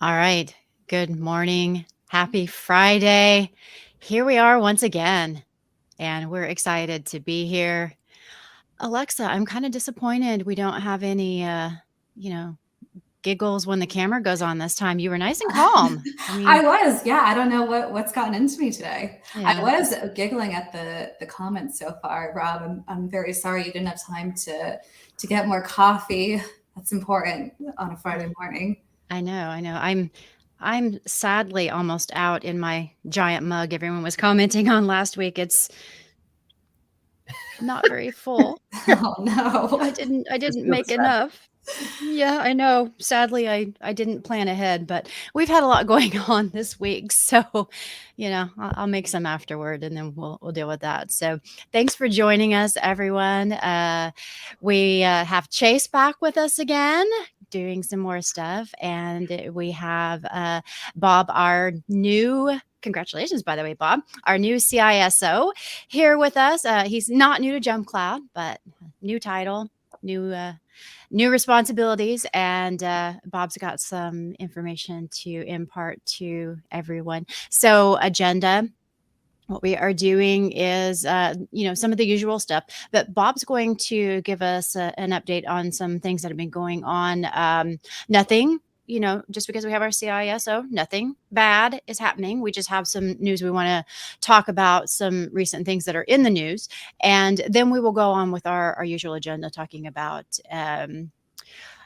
All right. Good morning. Happy Friday. Here we are once again, and we're excited to be here. Alexa, I'm kind of disappointed we don't have any, you know, giggles when the camera goes on this time. You were nice and calm. I I mean, was, yeah. I don't know what's gotten into me today. I yeah, was giggling at the comments so far, Rob. I'm very sorry you didn't have time to get more coffee. That's important on a Friday morning. I know. I'm sadly almost out in my giant mug everyone was commenting on last week. It's not very full. Oh no. I didn't So make sad. enough. Yeah, I know. Sadly, I didn't plan ahead, but we've had a lot going on this week, so, I'll make some afterward, and then we'll deal with that. So, thanks for joining us, everyone. We have Chase back with us again, doing some more stuff, and we have Bob, our new congratulations, by the way, Bob, our new CISO here with us. He's not new to JumpCloud, but new title, new new responsibilities, and Bob's got some information to impart to everyone. So, agenda. What we are doing is, some of the usual stuff, but Bob's going to give us an update on some things that have been going on. Nothing, just because we have our CISO, nothing bad is happening. We just have some news we want to talk about, some recent things that are in the news, and then we will go on with our usual agenda, talking about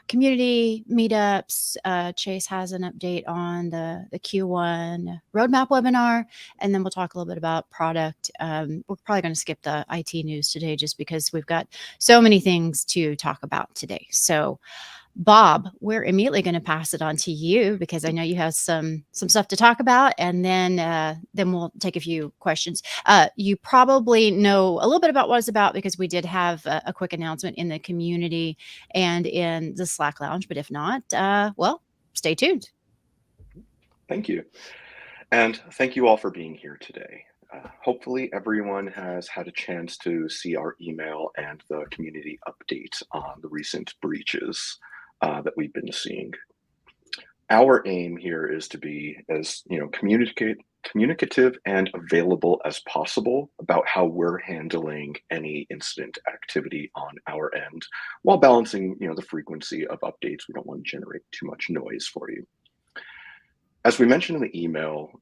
community meetups. Chase has an update on the Q1 roadmap webinar, and then we'll talk a little bit about product. We're probably going to skip the IT news today just because we've got so many things to talk about today. So, Bob, we're immediately going to pass it on to you because I know you have some stuff to talk about, and then we'll take a few questions. You probably know a little bit about what it's about because we did have a quick announcement in the community and in the Slack lounge. But if not, well, stay tuned. Thank you. And thank you all for being here today. Hopefully everyone has had a chance to see our email and the community update on the recent breaches that we've been seeing. Our aim here is to be as communicative and available as possible about how we're handling any incident activity on our end, while balancing the frequency of updates. We don't want to generate too much noise for you. As we mentioned in the email,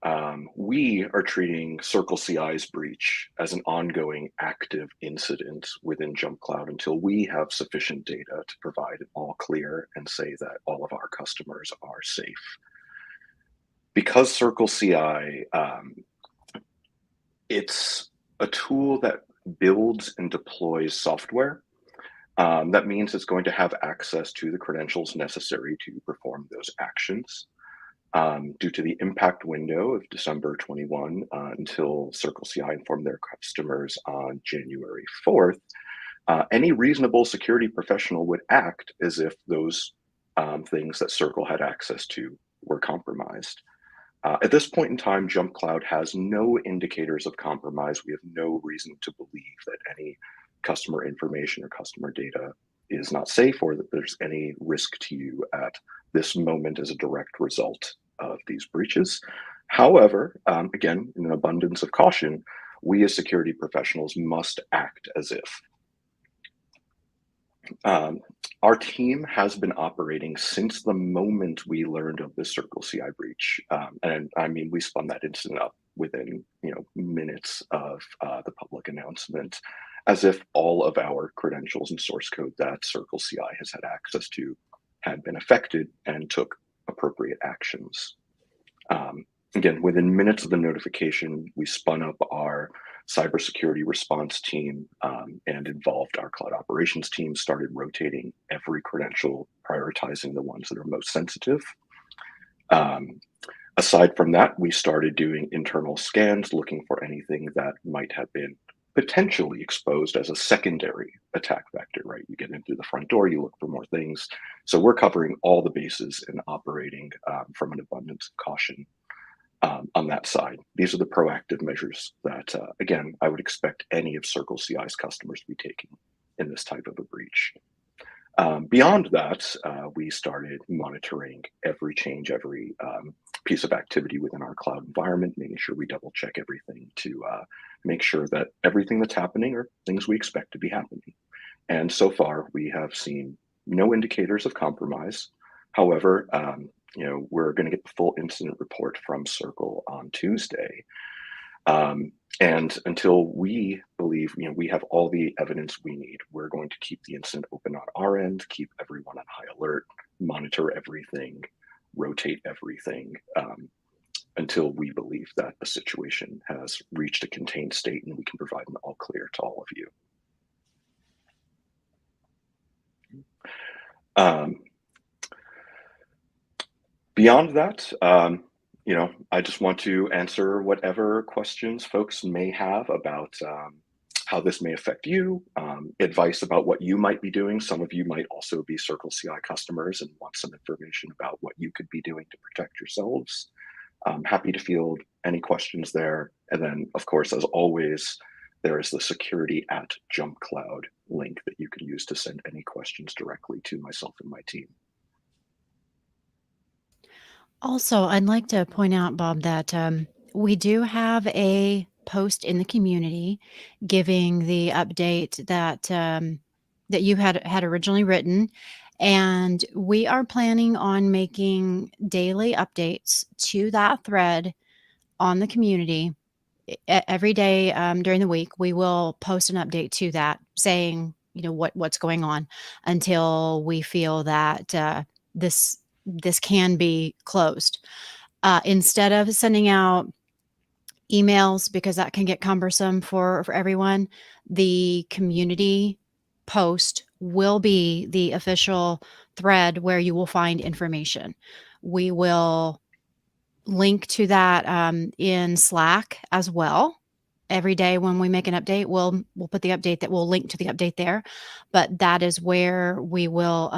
we are treating Circle CI's breach as an ongoing active incident within JumpCloud until we have sufficient data to provide an all clear and say that all of our customers are safe. Because Circle CI, it's a tool that builds and deploys software. That means it's going to have access to the credentials necessary to perform those actions. Due to the impact window of December 21 until Circle CI informed their customers on January 4th, any reasonable security professional would act as if those things that Circle had access to were compromised. At this point in time, JumpCloud has no indicators of compromise. We have no reason to believe that any customer information or customer data is not safe or that there's any risk to you at this moment as a direct result of these breaches. However, again, in an abundance of caution, we as security professionals must act as if. Our team has been operating since the moment we learned of the Circle CI breach. And I mean, we spun that incident up within minutes of the public announcement, as if all of our credentials and source code that Circle CI has had access to had been affected and took appropriate actions. Again, within minutes of the notification, we spun up our cybersecurity response team and involved our cloud operations team, started rotating every credential, prioritizing the ones that are most sensitive. Aside from that, we started doing internal scans, looking for anything that might have been potentially exposed as a secondary attack vector, right? You get in through the front door, you look for more things. So we're covering all the bases and operating from an abundance of caution on that side. These are the proactive measures that, again, I would expect any of Circle CI's customers to be taking in this type of a breach. Beyond that, we started monitoring every change, every piece of activity within our cloud environment, making sure we double check everything to make sure that everything that's happening are things we expect to be happening. And so far, we have seen no indicators of compromise. However, we're going to get the full incident report from Circle on Tuesday. And until we believe, we have all the evidence we need, we're going to keep the incident open on our end, keep everyone on high alert, monitor everything, rotate everything, until we believe that the situation has reached a contained state and we can provide an all clear to all of you. Beyond that, I just want to answer whatever questions folks may have about how this may affect you, advice about what you might be doing. Some of you might also be Circle CI customers and want some information about what you could be doing to protect yourselves. I'm happy to field any questions there. And then, of course, as always, there is the security at JumpCloud link that you can use to send any questions directly to myself and my team. Also, I'd like to point out, Bob, that we do have a post in the community giving the update that that you had originally written, and we are planning on making daily updates to that thread on the community. Every day during the week, we will post an update to that saying, what's going on until we feel that this can be closed. Instead of sending out emails, because that can get cumbersome for everyone, the community post will be the official thread where you will find information. We will link to that in Slack as well. Every day when we make an update, we'll put the update that will link to the update there. But that is where we will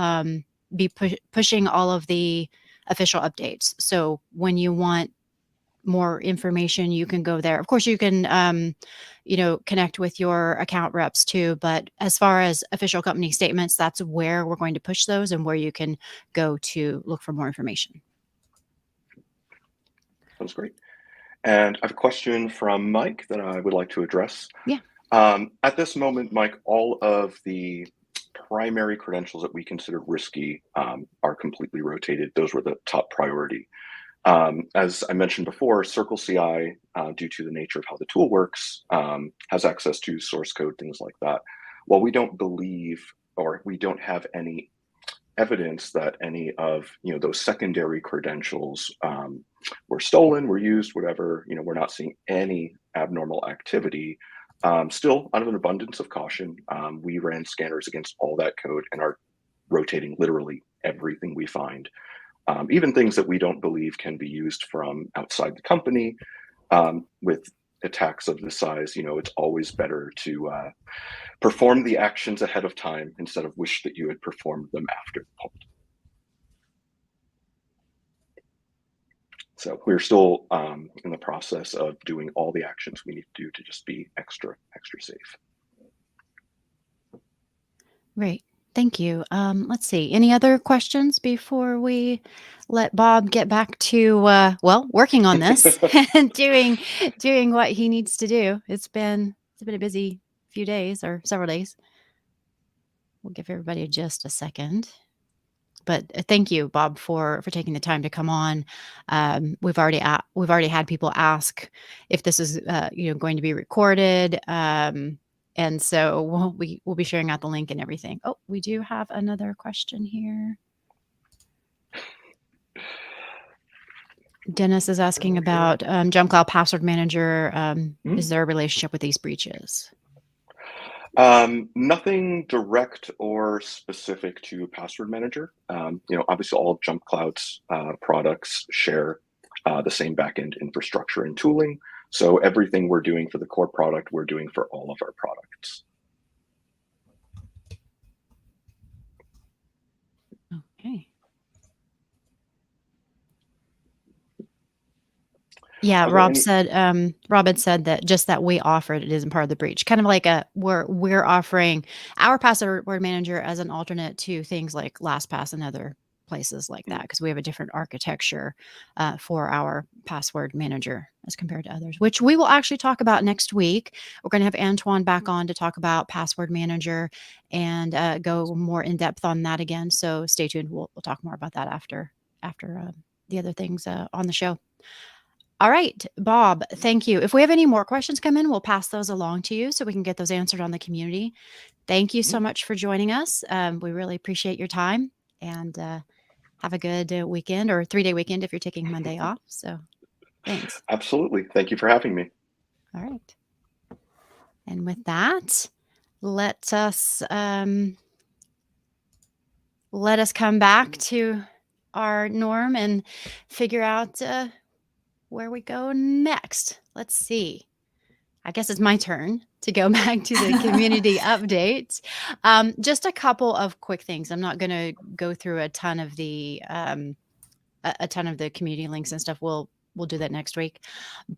be pushing all of the official updates. So when you want more information, you can go there. Of course, you can connect with your account reps too. But as far as official company statements, that's where we're going to push those and where you can go to look for more information. That's great. And I have a question from Mike that I would like to address. Yeah. At this moment, Mike, all of the primary credentials that we consider risky are completely rotated. Those were the top priority. As I mentioned before, Circle CI, due to the nature of how the tool works, has access to source code, things like that. While we don't believe, or we don't have any evidence that any of those secondary credentials were stolen, were used, whatever, we're not seeing any abnormal activity. Still, out of an abundance of caution, we ran scanners against all that code and are rotating literally everything we find. Even things that we don't believe can be used from outside the company. With attacks of this size, it's always better to perform the actions ahead of time instead of wish that you had performed them after the point. So we're still in the process of doing all the actions we need to do to just be extra safe. Great. Thank you. Let's see. Any other questions before we let Bob get back to working on this and doing what he needs to do? It's been a busy few days or several days. We'll give everybody just a second. But thank you, Bob, for taking the time to come on. We've already had people ask if this is going to be recorded. And so we'll be sharing out the link and everything. Oh, we do have another question here. Dennis is asking about JumpCloud Password Manager. Is there a relationship with these breaches? Nothing direct or specific to Password Manager. Obviously all of JumpCloud's products share the same backend infrastructure and tooling. So everything we're doing for the core product, we're doing for all of our products. Okay. Yeah, Are there Rob had said that just that we offered it isn't part of the breach. Kind of like we're offering our password manager as an alternate to things like LastPass and other places like that, because we have a different architecture for our password manager as compared to others, which we will actually talk about next week. We're going to have Antoine back on to talk about password manager and go more in depth on that again. So stay tuned. We'll talk more about that after the other things on the show. All right, Bob, thank you. If we have any more questions come in, we'll pass those along to you so we can get those answered on the community. Thank you so much for joining us. We really appreciate your time, and have a good weekend, or 3-day weekend if you're taking Monday off. So thanks. Absolutely. Thank you for having me. All right. And with that, let us come back to our norm and figure out where we go next. Let's see. I guess it's my turn to go back to the community updates. Just a couple of quick things. I'm not going to go through a ton of the community links and stuff. We'll do that next week.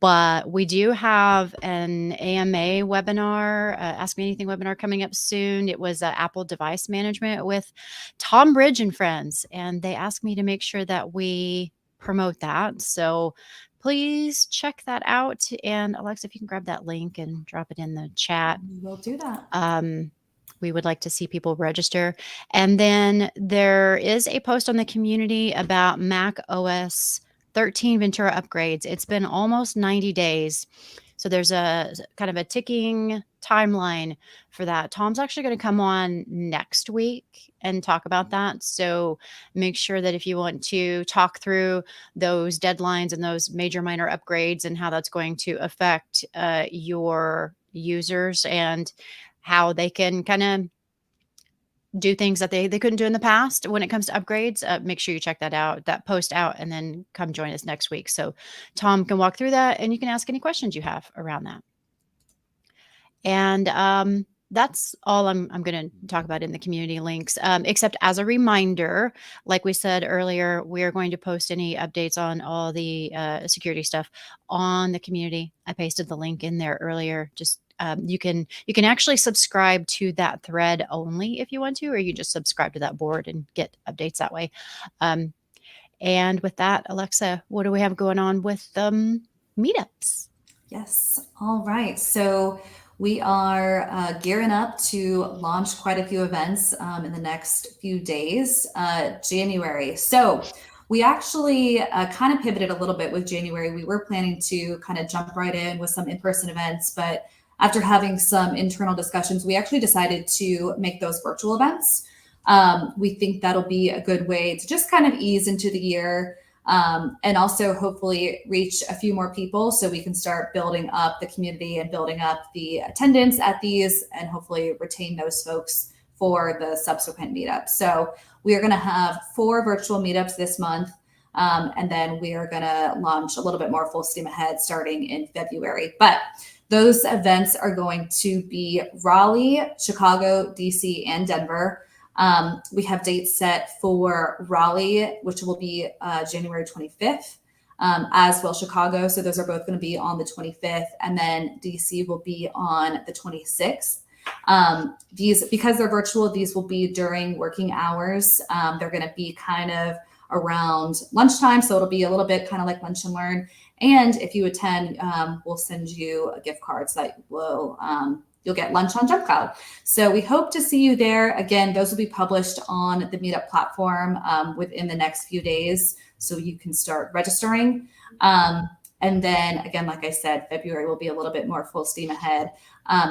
But we do have an AMA webinar, Ask Me Anything webinar coming up soon. It was Apple device management with Tom Bridge and friends, and they asked me to make sure that we promote that. So please check that out. And Alexa, if you can grab that link and drop it in the chat. We'll do that. We would like to see people register. And then there is a post on the community about Mac OS 13 Ventura upgrades. It's been almost 90 days. So there's a kind of a ticking timeline for that. Tom's actually going to come on next week and talk about that. So make sure that if you want to talk through those deadlines and those major minor upgrades and how that's going to affect your users and how they can kind of do things that they couldn't do in the past when it comes to upgrades, make sure you check that post out, and then come join us next week. So Tom can walk through that, and you can ask any questions you have around that. And that's all I'm going to talk about in the community links, except as a reminder, like we said earlier, we're going to post any updates on all the security stuff on the community. I pasted the link in there earlier. Just you can actually subscribe to that thread only if you want to, or you just subscribe to that board and get updates that way. And with that, Alexa, what do we have going on with meetups? Yes. All right. So we are gearing up to launch quite a few events in the next few days, January. So we actually kind of pivoted a little bit with January. We were planning to kind of jump right in with some in-person events, but after having some internal discussions, we actually decided to make those virtual events. We think that'll be a good way to just kind of ease into the year, and also hopefully reach a few more people so we can start building up the community and building up the attendance at these, and hopefully retain those folks for the subsequent meetups. So we are going to have 4 virtual meetups this month. And then we are going to launch a little bit more full steam ahead starting in February. But those events are going to be Raleigh, Chicago, DC, and Denver. We have dates set for Raleigh, which will be January 25th, as well Chicago. So those are both going to be on the 25th, and then DC will be on the 26th. These, because they're virtual, these will be during working hours. They're going to be kind of around lunchtime, so it'll be a little bit kind of like lunch and learn. And if you attend, we'll send you a gift card so that you'll get lunch on JumpCloud. So we hope to see you there. Again, those will be published on the Meetup platform within the next few days, so you can start registering. And then again, like I said, February will be a little bit more full steam ahead.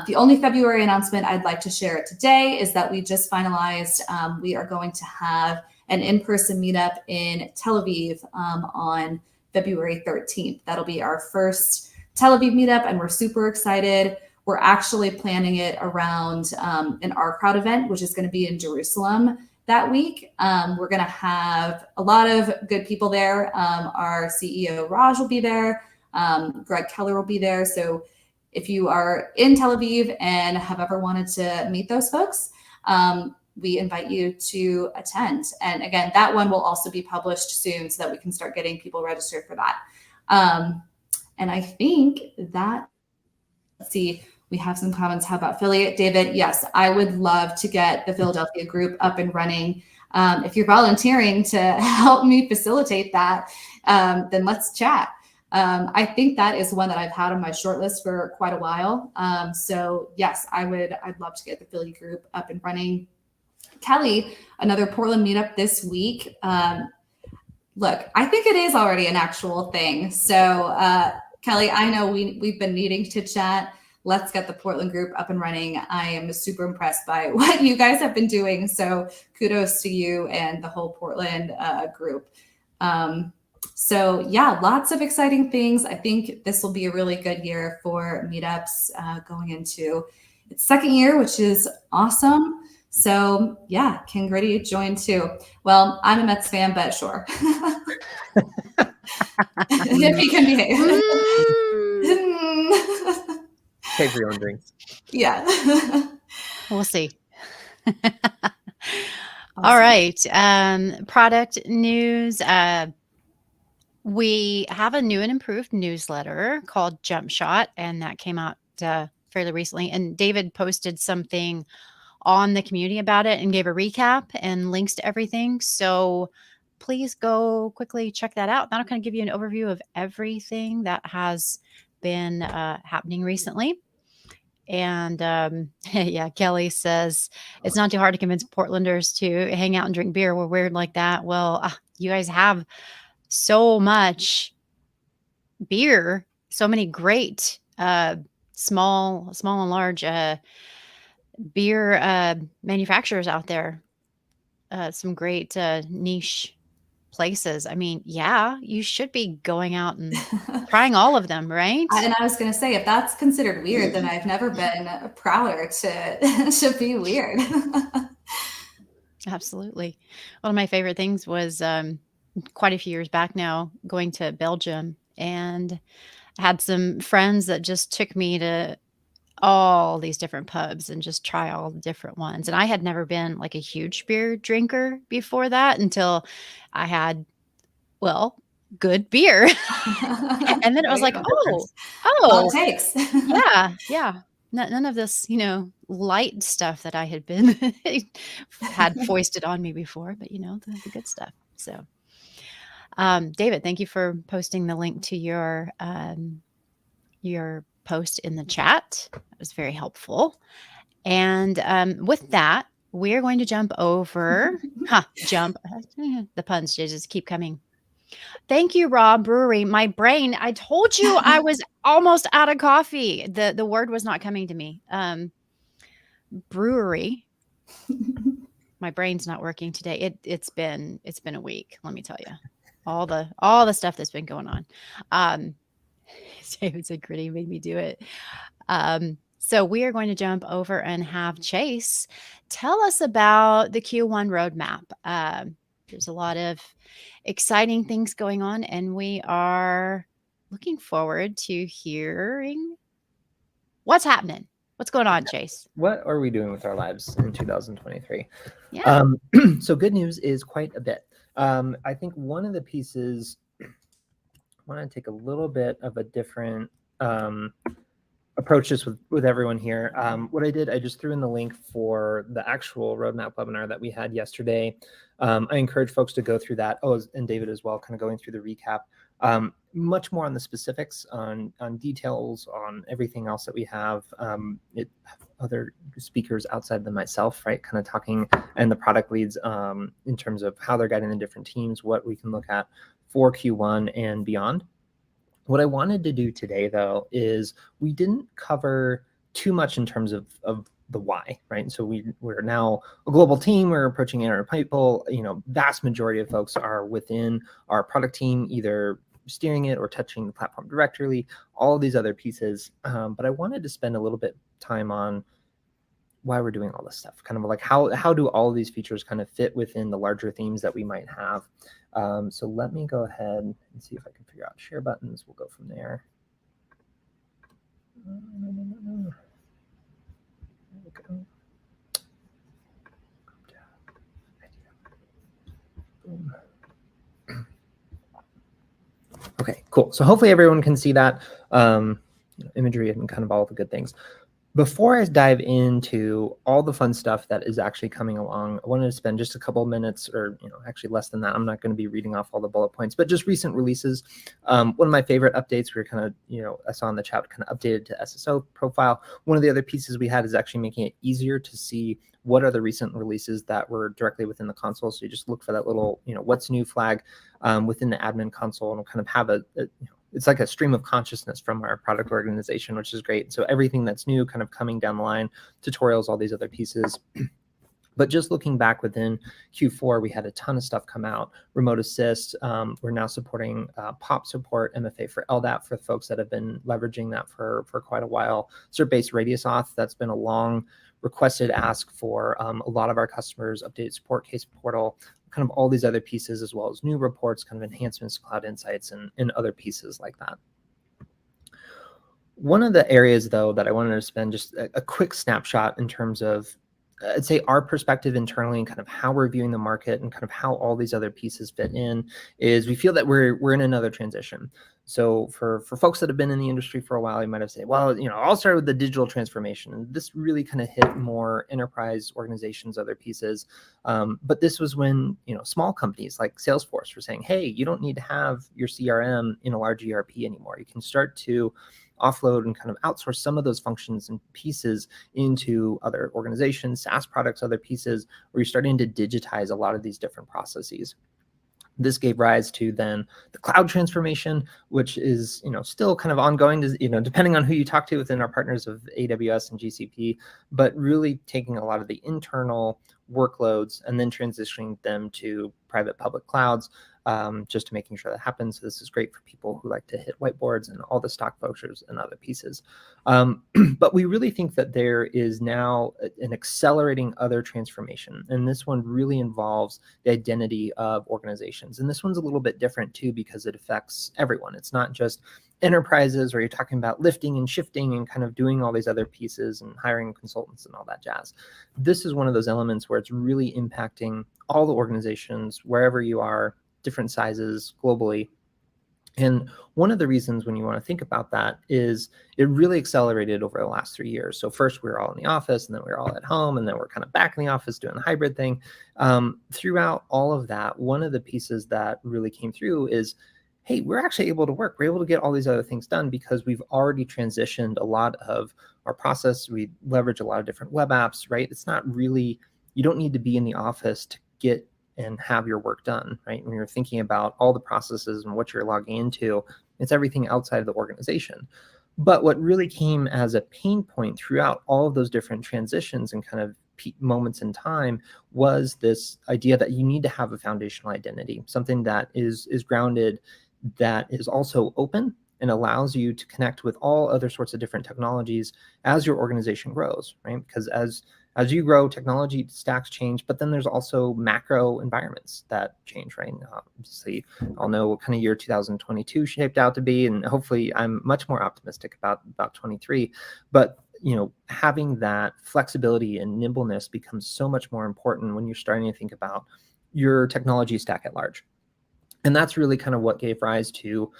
The only February announcement I'd like to share today is that we just finalized, we are going to have an in-person meetup in Tel Aviv on February 13th. That'll be our first Tel Aviv meetup, and we're super excited. We're actually planning it around an Our Crowd event, which is going to be in Jerusalem that week. We're going to have a lot of good people there. Our CEO, Raj, will be there. Greg Keller will be there. So if you are in Tel Aviv and have ever wanted to meet those folks, we invite you to attend. And again, that one will also be published soon so that we can start getting people registered for that. And I think that, let's see, we have some comments. How about affiliate? David, yes, I would love to get the Philadelphia group up and running. If you're volunteering to help me facilitate that, then let's chat. I think that is one that I've had on my short list for quite a while. So yes, I'd love to get the Philly group up and running. Kelly, another Portland meetup this week. Look, I think it is already an actual thing. So Kelly, I know we've been needing to chat. Let's get the Portland group up and running. I am super impressed by what you guys have been doing. So kudos to you and the whole Portland group. So yeah, lots of exciting things. I think this will be a really good year for meetups going into its second year, which is awesome. So yeah, King Gritty joined too. Well, I'm a Mets fan, but sure. If he can behave. Pay for your own drinks. Yeah. We'll see. Awesome. All right. Product news. We have a new and improved newsletter called Jump Shot, and that came out fairly recently. And David posted something on the community about it and gave a recap and links to everything. So please go quickly check that out. That'll kind of give you an overview of everything that has been happening recently. And yeah, Kelly says it's not too hard to convince Portlanders to hang out and drink beer. We're weird like that. Well, you guys have so much beer, so many great small and large beer manufacturers out there. Some great niche places. I mean, yeah, you should be going out and trying all of them, right? And I was going to say, if that's considered weird, then I've never been prouder to be weird. Absolutely. One of my favorite things was quite a few years back now, going to Belgium, and I had some friends that just took me to all these different pubs and just try all the different ones. And I had never been like a huge beer drinker before that until I had, well, good beer. And then it was like, All oh, it takes. yeah. None of this, light stuff that I had been had foisted on me before, but the good stuff. So, David, thank you for posting the link to your post in the chat. That was very helpful. And with that, we're going to jump over. The puns just keep coming. Thank you, Rob Brewery. My brain, I told you I was almost out of coffee. The word was not coming to me. Brewery. My brain's not working today. It's been a week, let me tell you. All the stuff that's been going on. David said Gritty made me do it. So we are going to jump over and have Chase tell us about the Q1 roadmap. There's a lot of exciting things going on, and we are looking forward to hearing what's happening. What's going on, Chase? What are we doing with our lives in 2023? Yeah. So good news is quite a bit. I think one of the pieces, I want to take a little bit of a different approach this with everyone here. What I did, I just threw in the link for the actual roadmap webinar that we had yesterday. I encourage folks to go through that. Oh, and David as well, kind of going through the recap. Much more on the specifics, on details, on everything else that we have. Other speakers outside than myself, right? Kind of talking, and the product leads in terms of how they're guiding the different teams, what we can look at for Q1 and beyond. What I wanted to do today, though, is we didn't cover too much in terms of the why, right? So we're now a global team. We're approaching 800 people. Vast majority of folks are within our product team, either steering it or touching the platform directly, all of these other pieces. But I wanted to spend a little bit time on why we're doing all this stuff, kind of like how do all of these features kind of fit within the larger themes that we might have. So let me go ahead and see if I can figure out share buttons. We'll go from there. There we go. Boom. Okay, cool. So hopefully everyone can see that imagery and kind of all the good things. Before I dive into all the fun stuff that is actually coming along, I wanted to spend just a couple of minutes, or actually less than that. I'm not going to be reading off all the bullet points, but just recent releases. One of my favorite updates, we were kind of, I saw in the chat, kind of updated to SSO profile. One of the other pieces we had is actually making it easier to see what are the recent releases that were directly within the console. So you just look for that little, what's new flag within the admin console, and we'll kind of have it's like a stream of consciousness from our product organization, which is great. So everything that's new kind of coming down the line, tutorials, all these other pieces. But just looking back within Q4, we had a ton of stuff come out. Remote Assist, we're now supporting POP support, MFA for LDAP for folks that have been leveraging that for quite a while. CERT-based radius auth, that's been a long requested ask for a lot of our customers. Updated support case portal, kind of all these other pieces, as well as new reports, kind of enhancements to Cloud Insights, and other pieces like that. One of the areas, though, that I wanted to spend just a quick snapshot in terms of, I'd say, our perspective internally and kind of how we're viewing the market and kind of how all these other pieces fit in, is we feel that we're in another transition. So for folks that have been in the industry for a while, you might have said, well, I'll start with the digital transformation. And this really kind of hit more enterprise organizations, other pieces. But this was when, small companies like Salesforce were saying, hey, you don't need to have your CRM in a large ERP anymore. You can start to offload and kind of outsource some of those functions and pieces into other organizations, SaaS products, other pieces, where you're starting to digitize a lot of these different processes. This gave rise to then the cloud transformation, which is, still kind of ongoing, depending on who you talk to within our partners of AWS and GCP, but really taking a lot of the internal workloads and then transitioning them to private public clouds, just to making sure that happens. So this is great for people who like to hit whiteboards and all the stock vouchers and other pieces. But we really think that there is now an accelerating other transformation. And this one really involves the identity of organizations. And this one's a little bit different too, because it affects everyone. It's not just enterprises where you're talking about lifting and shifting and kind of doing all these other pieces and hiring consultants and all that jazz. This is one of those elements where it's really impacting all the organizations, wherever you are, different sizes globally. And one of the reasons when you want to think about that is it really accelerated over the last 3 years. So first we were all in the office, and then we were all at home, and then we're kind of back in the office doing the hybrid thing. Throughout all of that, one of the pieces that really came through is, hey, we're actually able to work. We're able to get all these other things done because we've already transitioned a lot of our process. We leverage a lot of different web apps, right? It's not really, you don't need to be in the office to get and have your work done, right? When you're thinking about all the processes and what you're logging into, it's everything outside of the organization. But what really came as a pain point throughout all of those different transitions and kind of moments in time was this idea that you need to have a foundational identity, something that is grounded, that is also open and allows you to connect with all other sorts of different technologies as your organization grows, right? Because as you grow, technology stacks change, but then there's also macro environments that change, right? Obviously, I'll know what kind of year 2022 shaped out to be, and hopefully I'm much more optimistic about 23. But having that flexibility and nimbleness becomes so much more important when you're starting to think about your technology stack at large. And that's really kind of what gave rise to,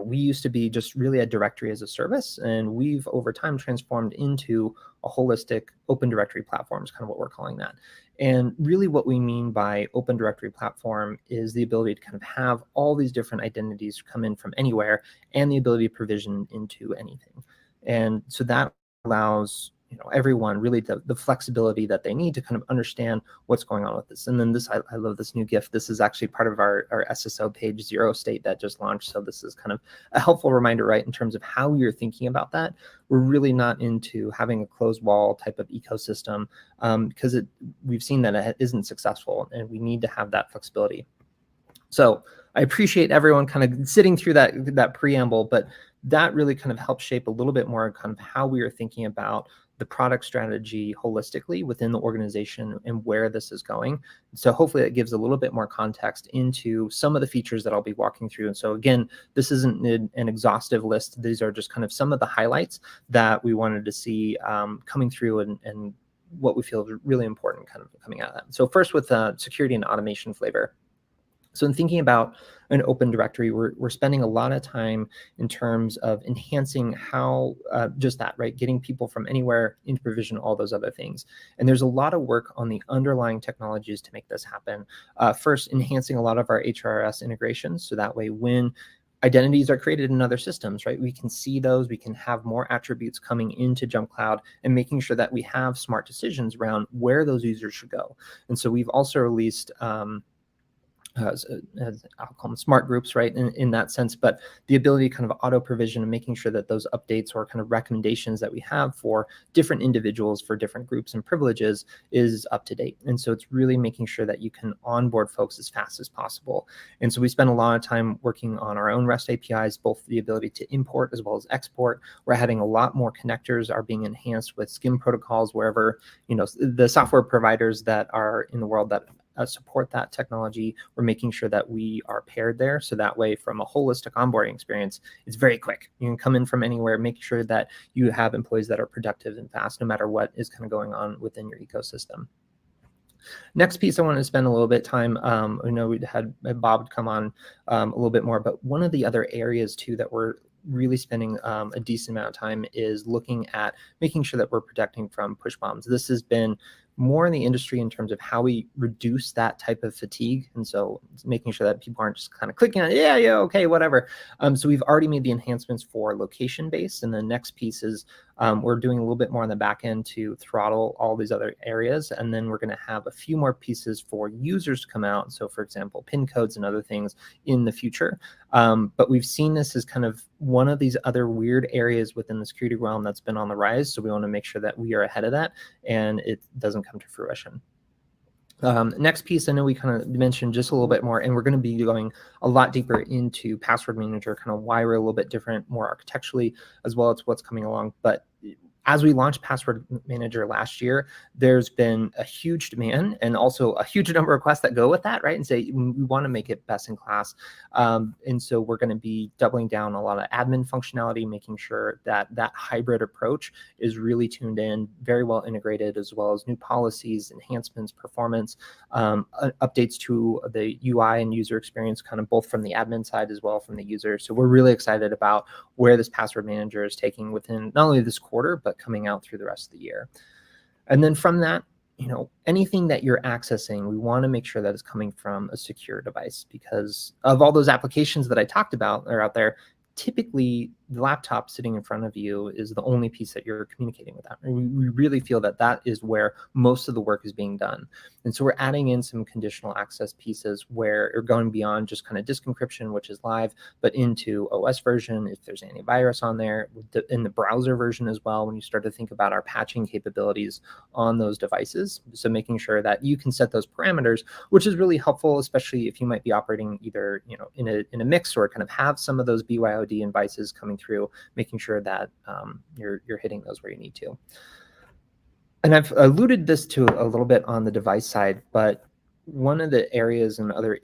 we used to be just really a directory as a service, and we've over time transformed into a holistic open directory platform, is kind of what we're calling that. And really what we mean by open directory platform is the ability to kind of have all these different identities come in from anywhere, and the ability to provision into anything. And so that allows everyone really the flexibility that they need to kind of understand what's going on with this. And then this, I love this new GIF. This is actually part of our SSO page 0 state that just launched. So this is kind of a helpful reminder, right, in terms of how you're thinking about that. We're really not into having a closed wall type of ecosystem, because we've seen that it isn't successful, and we need to have that flexibility. So I appreciate everyone kind of sitting through that preamble, but that really kind of helped shape a little bit more kind of how we are thinking about the product strategy holistically within the organization and where this is going. So hopefully that gives a little bit more context into some of the features that I'll be walking through. And so again, this isn't an exhaustive list. These are just kind of some of the highlights that we wanted to see coming through, and what we feel is really important kind of coming out of that. So first with security and automation flavor. So in thinking about an open directory, we're spending a lot of time in terms of enhancing how just that, right? Getting people from anywhere into provision, all those other things. And there's a lot of work on the underlying technologies to make this happen. First, enhancing a lot of our HRS integrations. So that way when identities are created in other systems, right? We can see those, we can have more attributes coming into JumpCloud and making sure that we have smart decisions around where those users should go. And so we've also released as I'll call them smart groups, right, in that sense, but the ability to kind of auto provision and making sure that those updates or kind of recommendations that we have for different individuals for different groups and privileges is up to date. And so it's really making sure that you can onboard folks as fast as possible. And so we spend a lot of time working on our own REST APIs, both the ability to import as well as export. We're adding a lot more connectors, are being enhanced with SCIM protocols wherever, the software providers that are in the world that support that technology. We're making sure that we are paired there. So that way, from a holistic onboarding experience, it's very quick. You can come in from anywhere, make sure that you have employees that are productive and fast, no matter what is kind of going on within your ecosystem. Next piece I want to spend a little bit of time, I know we had Bob come on a little bit more, but one of the other areas too that we're really spending a decent amount of time is looking at making sure that we're protecting from push bombs. This has been more in the industry in terms of how we reduce that type of fatigue. And so making sure that people aren't just kind of clicking on, yeah, okay, whatever. So we've already made the enhancements for location-based. And the next piece is we're doing a little bit more on the back end to throttle all these other areas. And then we're going to have a few more pieces for users to come out. So for example, PIN codes and other things in the future. But we've seen this as kind of one of these other weird areas within the security realm that's been on the rise. So we want to make sure that we are ahead of that and it doesn't come to fruition. Next piece, I know we kind of mentioned just a little bit more, and we're going to be going a lot deeper into password manager, kind of why we're a little bit different, more architecturally, as well as what's coming along. But as we launched Password Manager last year, there's been a huge demand and also a huge number of requests that go with that, right? And say we want to make it best in class. And so we're going to be doubling down a lot of admin functionality, making sure that that hybrid approach is really tuned in, very well integrated, as well as new policies, enhancements, performance, updates to the UI and user experience, kind of both from the admin side as well from the user. So we're really excited about where this Password Manager is taking within not only this quarter, but coming out through the rest of the year. And then from that, anything that you're accessing, we want to make sure that it's coming from a secure device, because of all those applications that I talked about are out there. Typically, the laptop sitting in front of you is the only piece that you're communicating with that. And we really feel that that is where most of the work is being done. And so we're adding in some conditional access pieces where you're going beyond just kind of disk encryption, which is live, but into OS version, if there's antivirus on there, in the browser version as well, when you start to think about our patching capabilities on those devices. So making sure that you can set those parameters, which is really helpful, especially if you might be operating either in a mix or kind of have some of those BYOD devices coming through, making sure that you're hitting those where you need to. And I've alluded this to a little bit on the device side, but one of the areas and other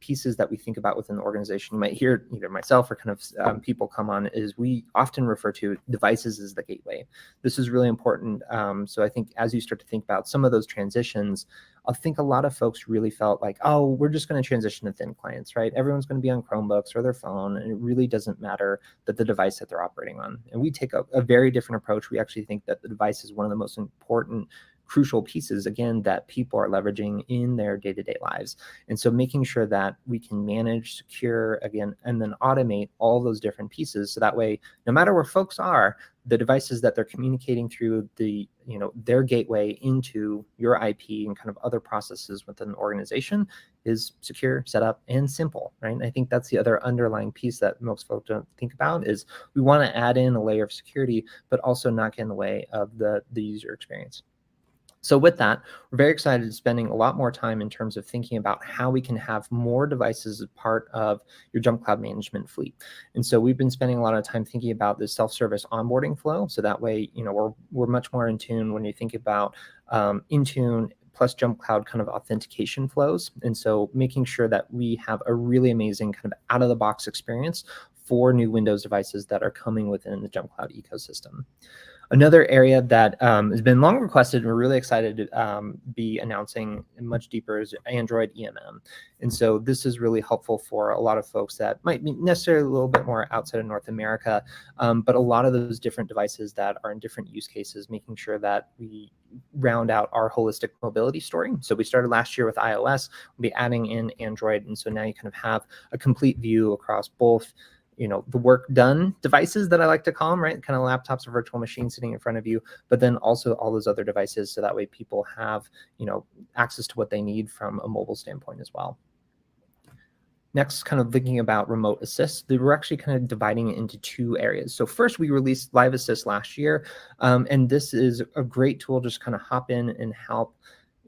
pieces that we think about within the organization, you might hear either myself or kind of people come on, is we often refer to devices as the gateway. This is really important. So I think as you start to think about some of those transitions, I think a lot of folks really felt like, oh, we're just going to transition to thin clients, right? Everyone's going to be on Chromebooks or their phone, and it really doesn't matter that the device that they're operating on. And we take a very different approach. We actually think that the device is one of the most important crucial pieces, again, that people are leveraging in their day-to-day lives. And so making sure that we can manage, secure, again, and then automate all those different pieces. So that way, no matter where folks are, the devices that they're communicating through their gateway into your IP and kind of other processes within the organization is secure, set up, and simple, right? And I think that's the other underlying piece that most folks don't think about is we want to add in a layer of security, but also not get in the way of the user experience. So with that, we're very excited to spending a lot more time in terms of thinking about how we can have more devices as part of your JumpCloud management fleet. And so we've been spending a lot of time thinking about this self-service onboarding flow. So that way, we're much more in tune when you think about Intune plus JumpCloud kind of authentication flows. And so making sure that we have a really amazing kind of out-of-the-box experience for new Windows devices that are coming within the JumpCloud ecosystem. Another area that has been long requested and we're really excited to be announcing much deeper is Android EMM. And so this is really helpful for a lot of folks that might be necessarily a little bit more outside of North America, but a lot of those different devices that are in different use cases, making sure that we round out our holistic mobility story. So we started last year with iOS, we'll be adding in Android. And so now you kind of have a complete view across both, you know, the work done devices that I like to call them, right? Kind of laptops or virtual machines sitting in front of you, but then also all those other devices. So that way people have, you know, access to what they need from a mobile standpoint as well. Next, kind of thinking about remote assist, we're actually kind of dividing it into two areas. So first, we released Live Assist last year, and this is a great tool, just kind of hop in and help,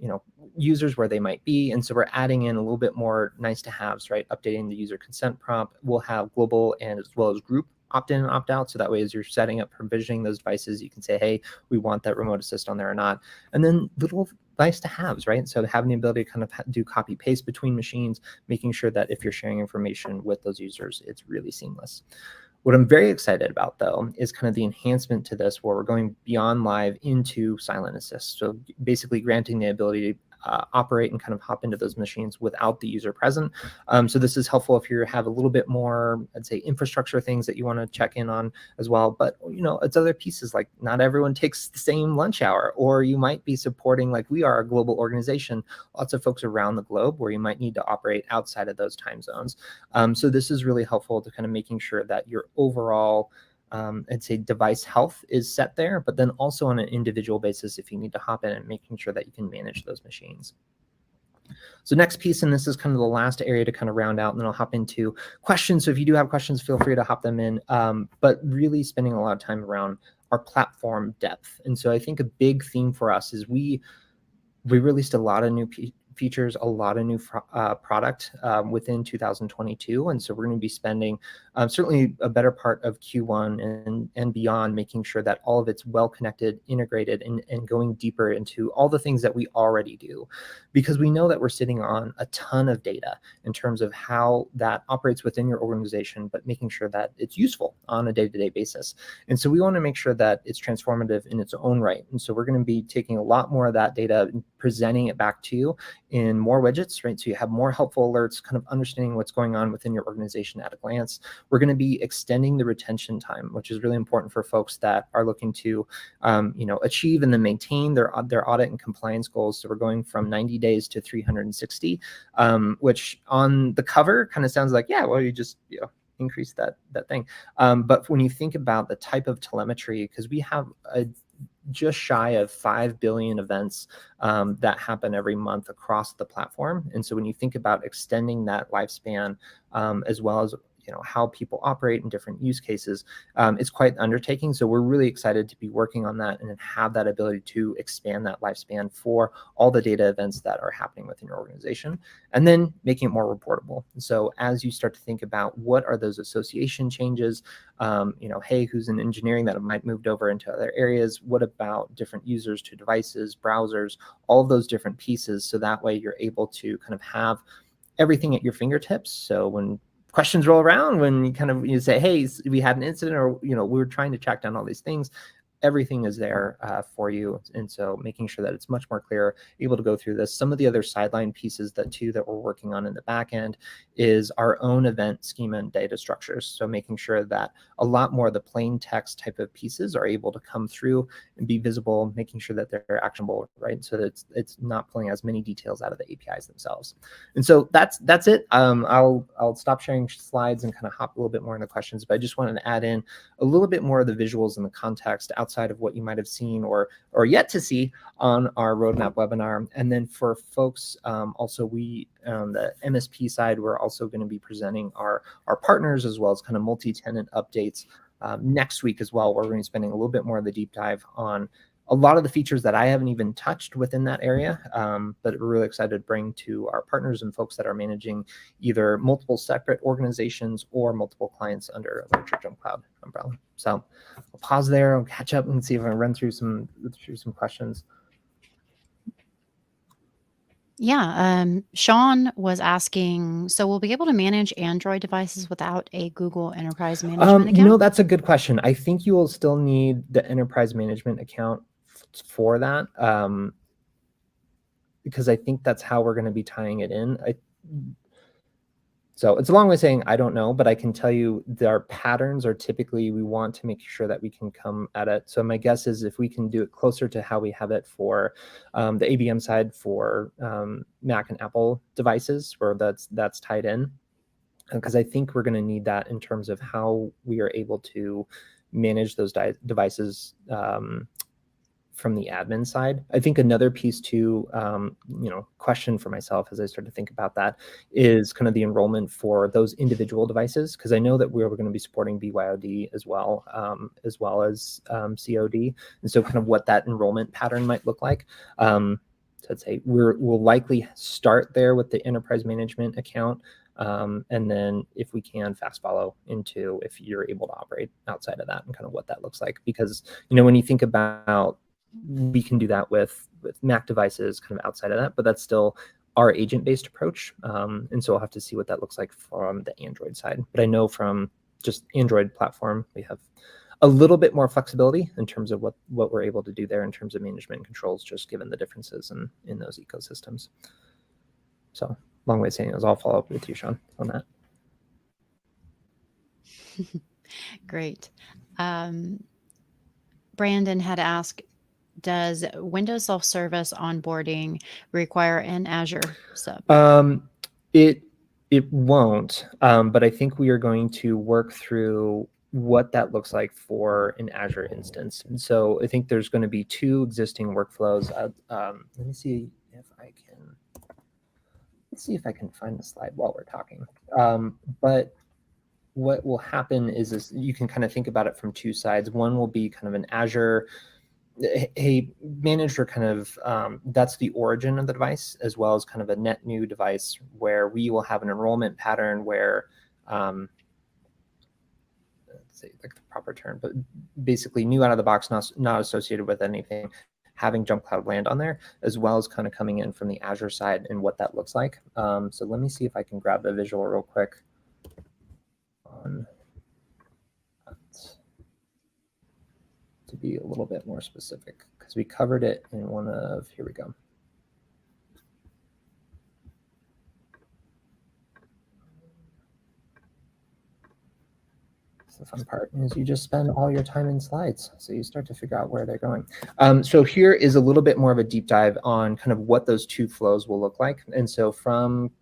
you know, users where they might be. And so we're adding in a little bit more nice to haves, right? Updating the user consent prompt. We'll have global and as well as group opt-in and opt-out. So that way, as you're setting up provisioning those devices, you can say, hey, we want that remote assist on there or not. And then little nice to haves, right? So having the ability to kind of do copy paste between machines, making sure that if you're sharing information with those users, it's really seamless. What I'm very excited about, though, is kind of the enhancement to this where we're going beyond live into silent assist. So basically granting the ability to operate and kind of hop into those machines without the user present. So this is helpful if you have a little bit more, I'd say, infrastructure things that you want to check in on as well. But, you know, it's other pieces like not everyone takes the same lunch hour, or you might be supporting, like we are a global organization, lots of folks around the globe where you might need to operate outside of those time zones. So this is really helpful to kind of making sure that your overall I'd say device health is set there, but then also on an individual basis, if you need to hop in and making sure that you can manage those machines. So next piece, and this is kind of the last area to kind of round out, and then I'll hop into questions. So if you do have questions, feel free to hop them in, but really spending a lot of time around our platform depth. And so I think a big theme for us is we released a lot of new features, a lot of new product within 2022. And so we're going to be spending certainly a better part of Q1 and beyond, making sure that all of it's well connected, integrated, and going deeper into all the things that we already do. Because we know that we're sitting on a ton of data in terms of how that operates within your organization, but making sure that it's useful on a day-to-day basis. And so we want to make sure that it's transformative in its own right. And so we're going to be taking a lot more of that data and presenting it back to you in more widgets, right? So you have more helpful alerts, kind of understanding what's going on within your organization at a glance. We're going to be extending the retention time, which is really important for folks that are looking to, you know, achieve and then maintain their audit and compliance goals. So we're going from 90 days to 360, which on the cover kind of sounds like, yeah, well, you just, you know, increase that thing. But when you think about the type of telemetry, because we have just shy of 5 billion events that happen every month across the platform. And so when you think about extending that lifespan, as well as, you know, how people operate in different use cases, it's quite an undertaking. So we're really excited to be working on that and have that ability to expand that lifespan for all the data events that are happening within your organization, and then making it more reportable. So as you start to think about what are those association changes, you know, hey, who's in engineering that might moved over into other areas? What about different users to devices, browsers, all of those different pieces? So that way you're able to kind of have everything at your fingertips. So when questions roll around, when you say, hey, we had an incident, or, you know, we were trying to track down all these things, everything is there for you. And so making sure that it's much more clear, able to go through this. Some of the other sideline pieces that we're working on in the back end is our own event schema and data structures. So making sure that a lot more of the plain text type of pieces are able to come through and be visible, making sure that they're actionable, right? So that it's not pulling as many details out of the APIs themselves. And so that's it. I'll stop sharing slides and kind of hop a little bit more into questions, but I just wanted to add in a little bit more of the visuals and the context outside of what you might have seen or yet to see on our roadmap webinar. And then for folks, also we on the MSP side, we're also going to be presenting our partners as well as kind of multi-tenant updates next week as well, where we're going to be spending a little bit more of the deep dive on a lot of the features that I haven't even touched within that area, but we're really excited to bring to our partners and folks that are managing either multiple separate organizations or multiple clients under a larger JumpCloud umbrella. So I'll pause there, I'll catch up and see if I run through some questions. Yeah, Sean was asking, so we'll be able to manage Android devices without a Google Enterprise Management account? That's a good question. I think you will still need the enterprise management account for that, because I think that's how we're going to be tying it in. So it's a long way of saying I don't know, but I can tell you our patterns are typically we want to make sure that we can come at it. So my guess is if we can do it closer to how we have it for the ABM side for Mac and Apple devices, where that's tied in, because I think we're going to need that in terms of how we are able to manage those devices from the admin side. I think another piece too, question for myself as I start to think about that is kind of the enrollment for those individual devices, because I know that we're going to be supporting BYOD as well as COD, and so kind of what that enrollment pattern might look like. So I'd say we'll likely start there with the enterprise management account. And then if we can fast follow into if you're able to operate outside of that and kind of what that looks like, because when you think about, we can do that with Mac devices kind of outside of that, but that's still our agent-based approach. And so we'll have to see what that looks like from the Android side. But I know from just Android platform, we have a little bit more flexibility in terms of what we're able to do there in terms of management and controls, just given the differences in those ecosystems. So long way of saying it is I'll follow up with you, Sean, on that. Great. Brandon had asked, does Windows self-service onboarding require an Azure sub? It won't, but I think we are going to work through what that looks like for an Azure instance. And so I think there's going to be two existing workflows. Let me see if I can. Let's see if I can find the slide while we're talking. But what will happen is you can kind of think about it from two sides. One will be kind of an Azure, a manager kind of, that's the origin of the device, as well as kind of a net new device where we will have an enrollment pattern where, let's say like the proper term, but basically new out of the box, not associated with anything, having JumpCloud land on there, as well as kind of coming in from the Azure side and what that looks like. So let me see if I can grab the visual real quick on that, to be a little bit more specific, because we covered it in one of, here we go. The fun part is you just spend all your time in slides, so you start to figure out where they're going. So here is a little bit more of a deep dive on kind of what those two flows will look like. And so from,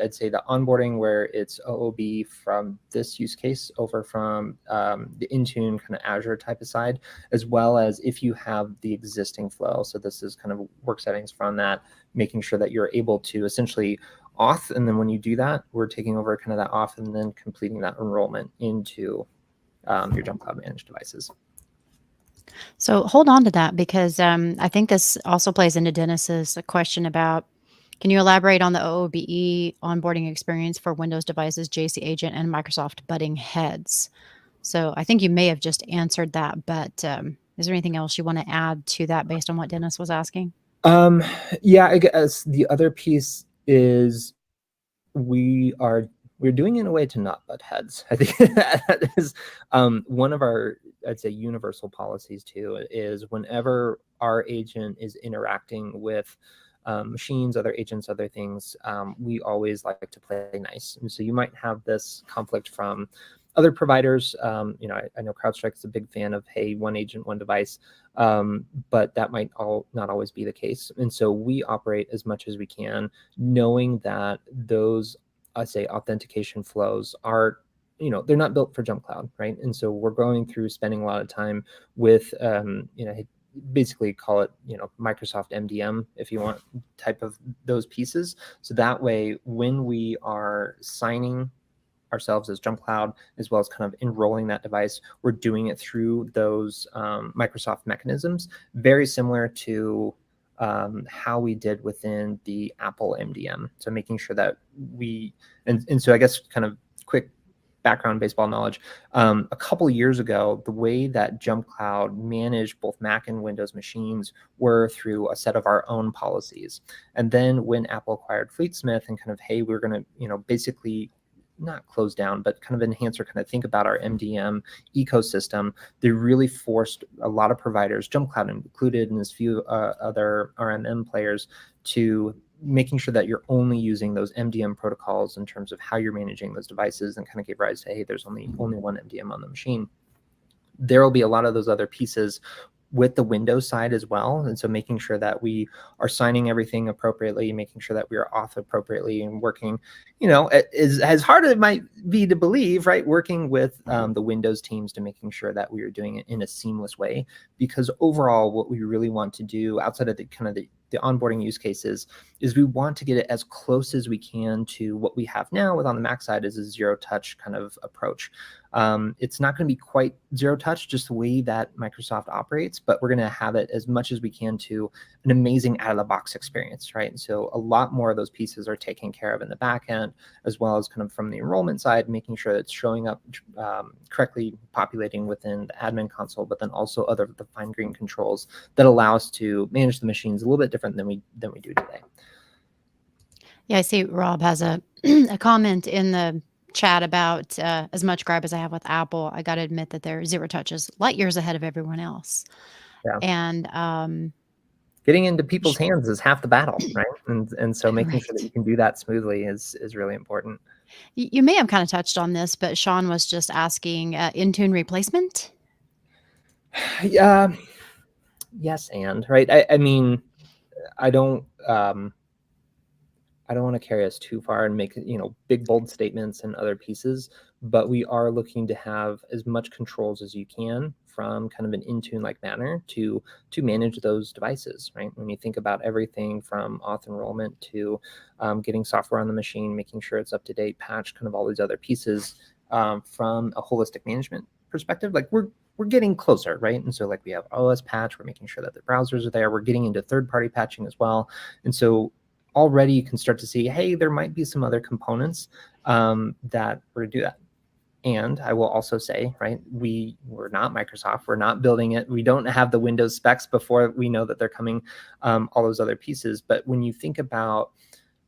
I'd say, the onboarding where it's OOB from this use case over from the Intune kind of Azure type of side, as well as if you have the existing flow. So this is kind of work settings from that, making sure that you're able to essentially auth, and then when you do that, we're taking over kind of that auth and then completing that enrollment into your JumpCloud managed devices. So hold on to that, because I think this also plays into Dennis's question about, can you elaborate on the OOBE onboarding experience for Windows devices, JC Agent, and Microsoft butting heads? So I think you may have just answered that, but is there anything else you want to add to that based on what Dennis was asking? Yeah, I guess the other piece is we're doing it in a way to not butt heads. I think that is one of our, I'd say, universal policies too, is whenever our agent is interacting with machines, other agents, other things, we always like to play nice. And so you might have this conflict from other providers. I know CrowdStrike is a big fan of, hey, one agent, one device, but that might not always be the case. And so we operate as much as we can, knowing that those, I say, authentication flows are, they're not built for JumpCloud, right? And so we're going through spending a lot of time with, basically call it, Microsoft MDM, if you want, type of those pieces. So that way, when we are signing ourselves as JumpCloud, as well as kind of enrolling that device, we're doing it through those Microsoft mechanisms, very similar to how we did within the Apple MDM. So making sure that and so I guess kind of quick background baseball knowledge. A couple years ago, the way that JumpCloud managed both Mac and Windows machines were through a set of our own policies. And then when Apple acquired Fleetsmith and kind of, hey, we're going to, basically not close down, but kind of enhance or kind of think about our MDM ecosystem, they really forced a lot of providers, JumpCloud included, and as few other RMM players, to making sure that you're only using those MDM protocols in terms of how you're managing those devices, and kind of gave rise to, hey, there's only one MDM on the machine. There will be a lot of those other pieces with the Windows side as well. And so making sure that we are signing everything appropriately, making sure that we are auth appropriately, and working, is as hard as it might be to believe, right? Working with the Windows teams to making sure that we are doing it in a seamless way, because overall what we really want to do outside of the kind of the onboarding use cases is we want to get it as close as we can to what we have now with on the Mac side is a zero touch kind of approach. It's not going to be quite zero touch, just the way that Microsoft operates, but we're going to have it as much as we can to an amazing out of the box experience, right? And so a lot more of those pieces are taken care of in the back end, as well as kind of from the enrollment side, making sure that it's showing up correctly, populating within the admin console, but then also the fine grained controls that allow us to manage the machines a little bit different than we do today. Yeah, I see Rob has a comment in the chat about as much gripe as I have with Apple, I got to admit that their zero touch is light years ahead of everyone else. Yeah. And getting into people's hands is half the battle, right? And so making sure that Right. you can do that smoothly is really important. You may have kind of touched on this, but Sean was just asking Intune replacement. Yeah. Yes, and right. I mean, I don't want to carry us too far and make big bold statements and other pieces, but we are looking to have as much controls as you can from kind of an Intune like manner to manage those devices, right? When you think about everything from auth enrollment to getting software on the machine, making sure it's up to date, patch, kind of all these other pieces from a holistic management perspective, like we're getting closer, right? And so like we have OS patch, we're making sure that the browsers are there, we're getting into third-party patching as well. And so already you can start to see, hey, there might be some other components that we're going to do that. And I will also say, right, we're not Microsoft. We're not building it. We don't have the Windows specs before we know that they're coming, all those other pieces. But when you think about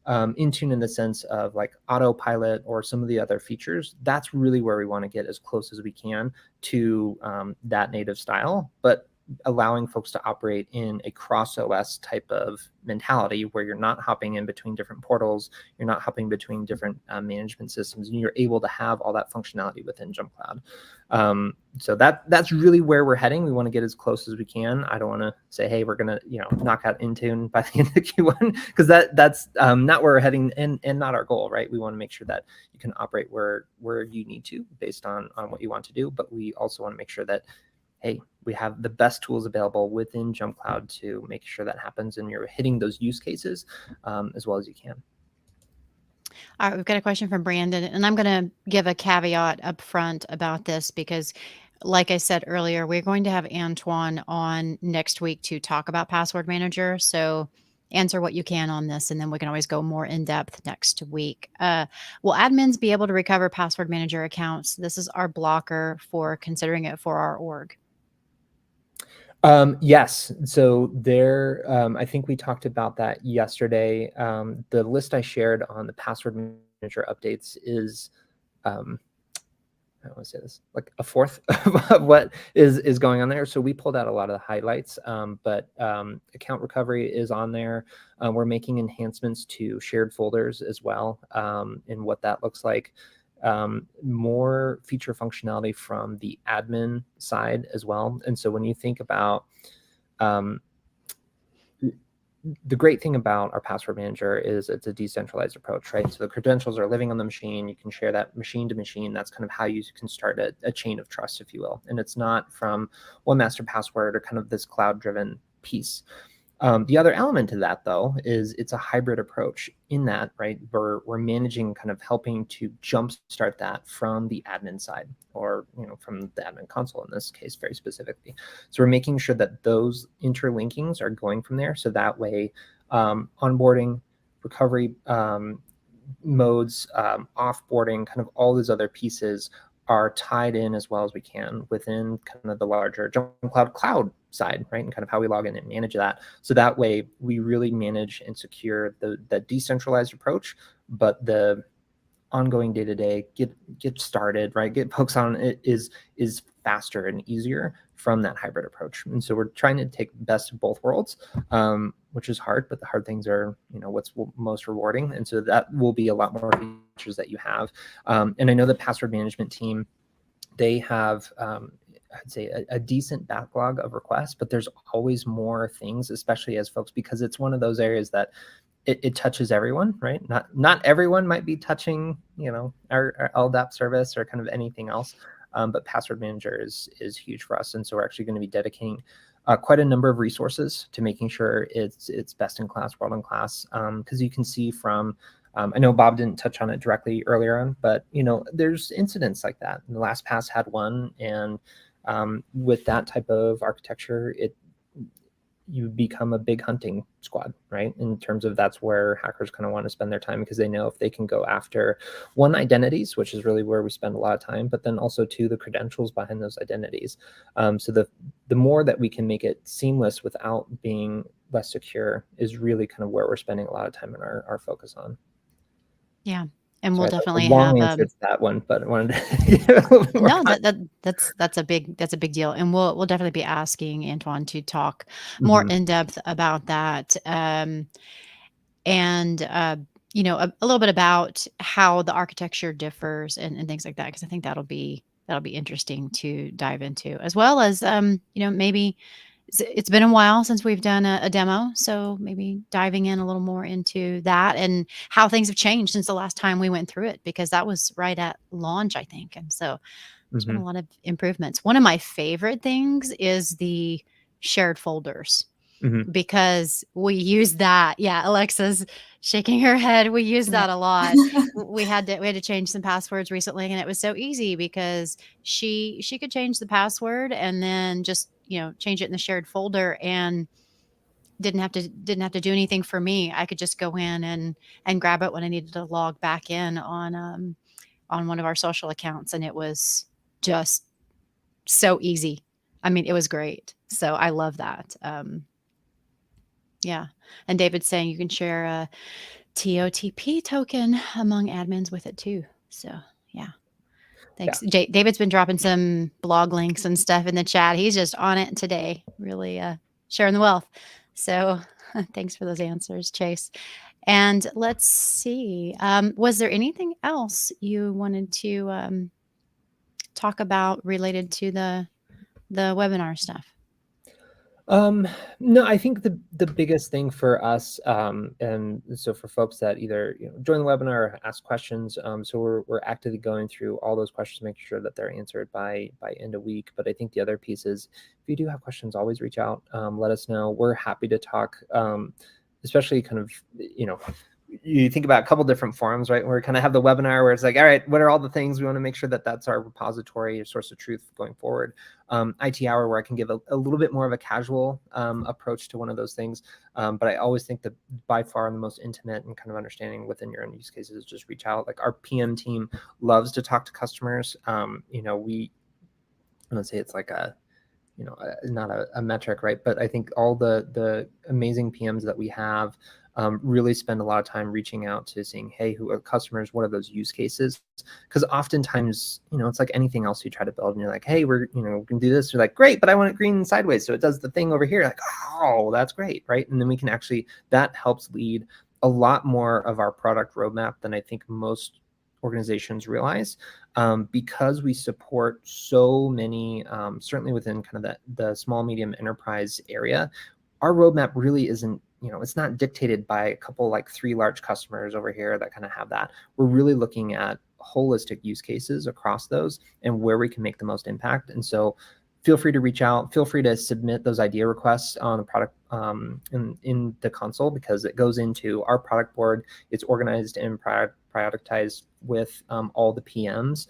Intune in the sense of like autopilot or some of the other features, that's really where we want to get as close as we can to that native style, but allowing folks to operate in a cross OS type of mentality where you're not hopping in between different portals, you're not hopping between different management systems, and you're able to have all that functionality within JumpCloud. So that's really where we're heading. We want to get as close as we can. I don't want to say, hey, we're going to knock out Intune by the end of Q1, because that's not where we're heading and not our goal, right? We want to make sure that you can operate where you need to based on what you want to do, but we also want to make sure that, hey, we have the best tools available within JumpCloud to make sure that happens and you're hitting those use cases as well as you can. All right, we've got a question from Brandon, and I'm going to give a caveat up front about this because, like I said earlier, we're going to have Antoine on next week to talk about Password Manager. So answer what you can on this, and then we can always go more in depth next week. Will admins be able to recover Password Manager accounts? This is our blocker for considering it for our org. Yes. So there, I think we talked about that yesterday. The list I shared on the Password Manager updates is, I don't want to say this, like a fourth of what is going on there. So we pulled out a lot of the highlights, but account recovery is on there. We're making enhancements to shared folders as well, and what that looks like. More feature functionality from the admin side as well. And so when you think about the great thing about our password manager is it's a decentralized approach, right? So the credentials are living on the machine. You can share that machine to machine. That's kind of how you can start a chain of trust, if you will. And it's not from one master password or kind of this cloud-driven piece. The other element to that, though, is it's a hybrid approach in that, right, we're managing, kind of helping to jumpstart that from the admin side, or from the admin console in this case, very specifically. So we're making sure that those interlinkings are going from there, so that way onboarding, recovery, modes, offboarding, kind of all these other pieces are tied in as well as we can within kind of the larger JumpCloud cloud side, right? And kind of how we log in and manage that. So that way we really manage and secure the decentralized approach, but the ongoing day-to-day get started, right? Get folks on it is faster and easier from that hybrid approach. And so we're trying to take best of both worlds, which is hard, but the hard things are, what's most rewarding. And so that will be a lot more features that you have. And I know the password management team, they have, I'd say a decent backlog of requests, but there's always more things, especially as folks, because it's one of those areas that it touches everyone, right? Not everyone might be touching, our LDAP service or kind of anything else, but password manager is huge for us. And so we're actually going to be dedicating quite a number of resources to making sure it's best in class, world in class. Because you can see from, I know Bob didn't touch on it directly earlier on, but there's incidents like that. And the LastPass had one, and with that type of architecture, you become a big hunting squad, right? In terms of that's where hackers kind of want to spend their time, because they know if they can go after one, identities, which is really where we spend a lot of time, but then also two, the credentials behind those identities. So the more that we can make it seamless without being less secure is really kind of where we're spending a lot of time in our focus on. Yeah. And So we'll I thought definitely a long have answer to that one, but I wanted to no, that's a big deal. And we'll definitely be asking Antoine to talk more in depth about that. And a little bit about how the architecture differs and things like that, because I think that'll be interesting to dive into, as well as maybe it's been a while since we've done a demo, so maybe diving in a little more into that and how things have changed since the last time we went through it, because that was right at launch, I think. And so there's been a lot of improvements. One of my favorite things is the shared folders, because we use that. Yeah, Alexa's shaking her head. We use that a lot. We had to change some passwords recently, and it was so easy because she could change the password and then just change it in the shared folder, and didn't have to do anything for me. I could just go in and grab it when I needed to log back in on one of our social accounts, and it was just so easy. I mean, it was great. So I love that. Yeah. And David's saying you can share a TOTP token among admins with it too. So yeah. Thanks. Yeah. David's been dropping some blog links and stuff in the chat. He's just on it today, really sharing the wealth. So thanks for those answers, Chase. And let's see. Was there anything else you wanted to talk about related to the webinar stuff? No, I think the biggest thing for us, and so for folks that either join the webinar or ask questions, so we're actively going through all those questions, making sure that they're answered by end of week. But I think the other piece is, if you do have questions, always reach out, let us know. We're happy to talk, especially kind of you think about a couple different forums, right? Where we kind of have the webinar where it's like, all right, what are all the things we want to make sure that that's our repository, source of truth going forward. IT hour, where I can give a little bit more of a casual approach to one of those things. But I always think that by far the most intimate and kind of understanding within your own use cases is just reach out. Like our PM team loves to talk to customers. Let's say it's like not a metric, right? But I think all the amazing PMs that we have really spend a lot of time reaching out to seeing, hey, who are customers? What are those use cases? Because oftentimes, it's like anything else you try to build, and you're like, hey, we can do this. You're like, great, but I want it green and sideways, so it does the thing over here. Like, oh, that's great, right? And then we can actually, that helps lead a lot more of our product roadmap than I think most organizations realize, because we support so many, certainly within kind of the small, medium enterprise area. Our roadmap really isn't, it's not dictated by a couple, like 3 large customers over here that kind of have that. We're really looking at holistic use cases across those and where we can make the most impact. And so feel free to reach out. Feel free to submit those idea requests on the product in the console, because it goes into our product board. It's organized and prioritized with all the PMs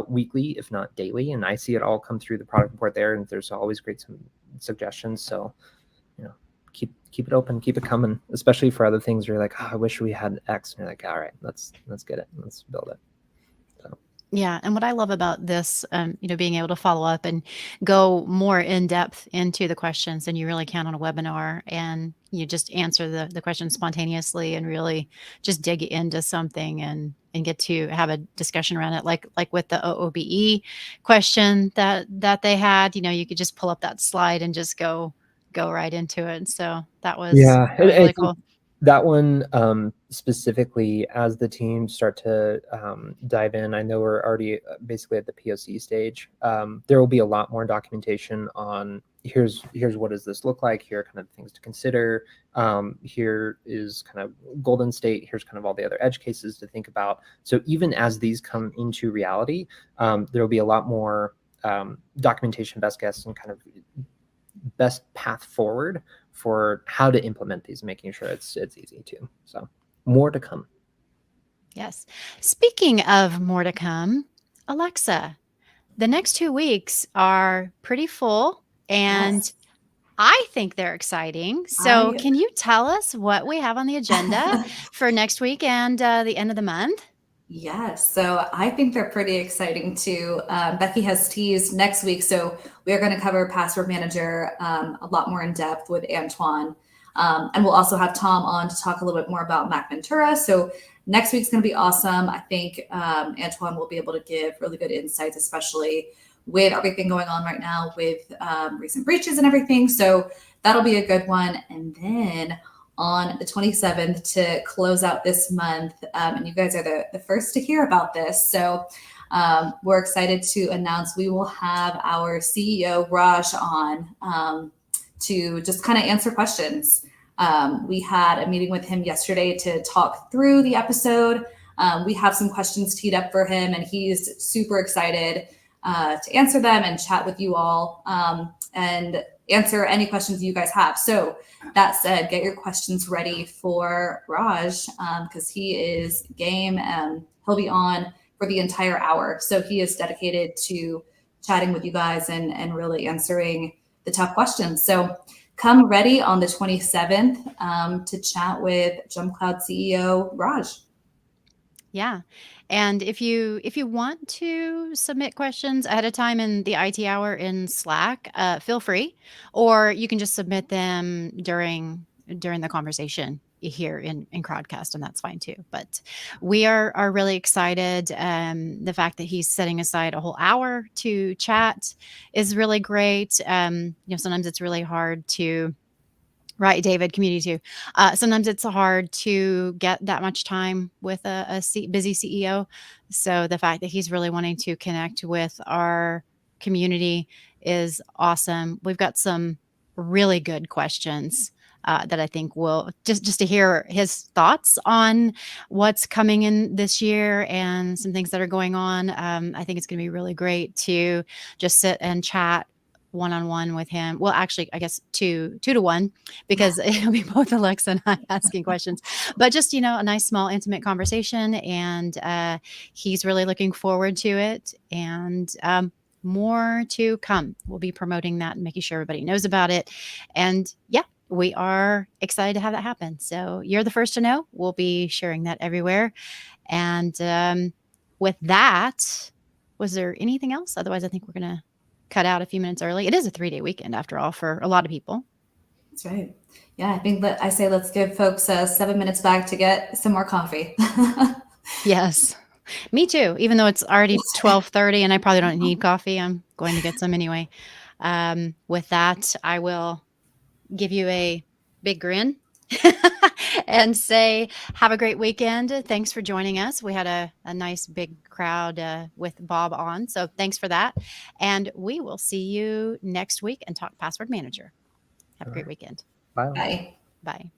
weekly, if not daily. And I see it all come through the product board there, and there's always great suggestions. So, keep keep it open, keep it coming, especially for other things where you're like, oh, I wish we had X. And you're like, all right, let's get it. Let's build it. Yeah. And what I love about this, being able to follow up and go more in depth into the questions than you really can on a webinar, and you just answer the questions spontaneously and really just dig into something and get to have a discussion around it. Like with the OOBE question that they had, you could just pull up that slide and just go right into it. So that was really cool. That one specifically, as the team start to dive in, I know we're already basically at the POC stage. There will be a lot more documentation on here's what does this look like. Here are kind of things to consider. Here is kind of golden state. Here's kind of all the other edge cases to think about. So even as these come into reality, there will be a lot more documentation, best guess, and kind of best path forward for how to implement these, making sure it's easy too. So more to come. Yes. Speaking of more to come, Alexa, the next 2 weeks are pretty full, and Yes. I think they're exciting. So can you tell us what we have on the agenda for next week and the end of the month? Yes, so I think they're pretty exciting too. Becky has teased next week, so we are going to cover Password Manager a lot more in depth with Antoine. And we'll also have Tom on to talk a little bit more about Mac Ventura. So next week's going to be awesome. I think Antoine will be able to give really good insights, especially with everything going on right now with recent breaches and everything. So that'll be a good one. And then on the 27th to close out this month, and you guys are the first to hear about this. So we're excited to announce we will have our CEO, Raj, on to just kind of answer questions. We had a meeting with him yesterday to talk through the episode. We have some questions teed up for him, and he's super excited to answer them and chat with you all and answer any questions you guys have. So that said, get your questions ready for Raj because he is game and he'll be on for the entire hour. So he is dedicated to chatting with you guys and really answering the tough questions. So come ready on the 27th to chat with JumpCloud CEO Raj. Yeah. And if you want to submit questions ahead of time in the IT hour in Slack, feel free, or you can just submit them during the conversation here in Crowdcast, and that's fine too. But we are really excited. The fact that he's setting aside a whole hour to chat is really great. Sometimes it's really hard to. Right, David, community too. Sometimes it's hard to get that much time with a busy CEO. So the fact that he's really wanting to connect with our community is awesome. We've got some really good questions that I think will just to hear his thoughts on what's coming in this year and some things that are going on. I think it's going to be really great to just sit and chat one-on-one with him. Well, actually, I guess 2 to 1, because it'll be both Alexa and I asking questions, but just, a nice, small, intimate conversation. And he's really looking forward to it. And more to come. We'll be promoting that and making sure everybody knows about it. And yeah, we are excited to have that happen. So you're the first to know. We'll be sharing that everywhere. And with that, was there anything else? Otherwise, I think we're going to cut out a few minutes early. It is a 3-day weekend after all for a lot of people. That's right. Yeah, I think that I say let's give folks 7 minutes back to get some more coffee. Yes, me too. Even though it's already 12:30 and I probably don't need coffee, I'm going to get some anyway. With that, I will give you a big grin and say, have a great weekend. Thanks for joining us. We had a nice big crowd with Bob on. So thanks for that. And we will see you next week and talk Password Manager. Have a great weekend. Bye. Bye. Bye.